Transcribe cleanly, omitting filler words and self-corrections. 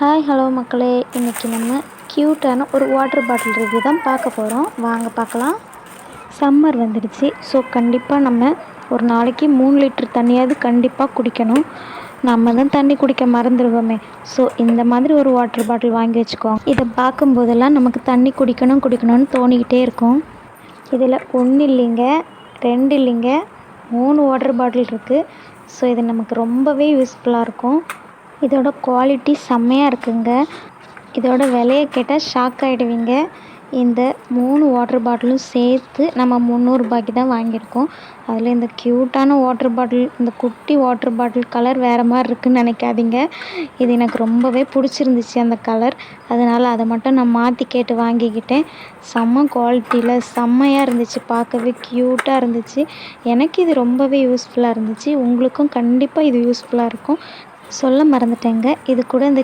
Hi hello மக்களே, இன்றைக்கி நம்ம க்யூட்டான ஒரு வாட்டர் பாட்டில் ரிவ்யூ தான் பார்க்க போகிறோம். வாங்க பார்க்கலாம். சம்மர் வந்துடுச்சு. ஸோ கண்டிப்பாக நம்ம ஒரு நாளைக்கு 3 லிட்டர் தண்ணியாவது கண்டிப்பாக குடிக்கணும். நம்ம தான் தண்ணி குடிக்க மறந்துடுவோமே. ஸோ இந்த மாதிரி ஒரு வாட்டர் பாட்டில் வாங்கி வச்சுக்கோங்க. இதை பார்க்கும்போதெல்லாம் நமக்கு தண்ணி குடிக்கணும்னு தோணிக்கிட்டே இருக்கும். இதில் 1 இல்லைங்க, 2 இல்லைங்க, 3 வாட்டர் பாட்டில் இருக்குது. ஸோ இது நமக்கு ரொம்பவே யூஸ்ஃபுல்லாக இருக்கும். இதோட குவாலிட்டி செம்மையாக இருக்குங்க. இதோட விலையை கேட்டால் ஷாக் ஆகிடுவீங்க. இந்த 3 வாட்டர் பாட்டிலும் சேர்த்து நம்ம 300 ரூபாய்க்கு தான் வாங்கியிருக்கோம். அதில் இந்த க்யூட்டான வாட்டர் பாட்டில், இந்த குட்டி வாட்டர் பாட்டில் கலர் வேறு மாதிரி இருக்குதுன்னு நினைக்காதீங்க. இது எனக்கு ரொம்பவே பிடிச்சிருந்துச்சு அந்த கலர். அதனால் அதை மட்டும் நான் மாற்றி கேட்டு வாங்கிக்கிட்டேன். செம்ம குவாலிட்டியில் செம்மையாக இருந்துச்சு, பார்க்கவே க்யூட்டாக இருந்துச்சு. எனக்கு இது ரொம்பவே யூஸ்ஃபுல்லாக இருந்துச்சு. உங்களுக்கும் கண்டிப்பாக இது யூஸ்ஃபுல்லாக இருக்கும். சொல்ல மறந்துட்டேங்க, இது கூட இந்த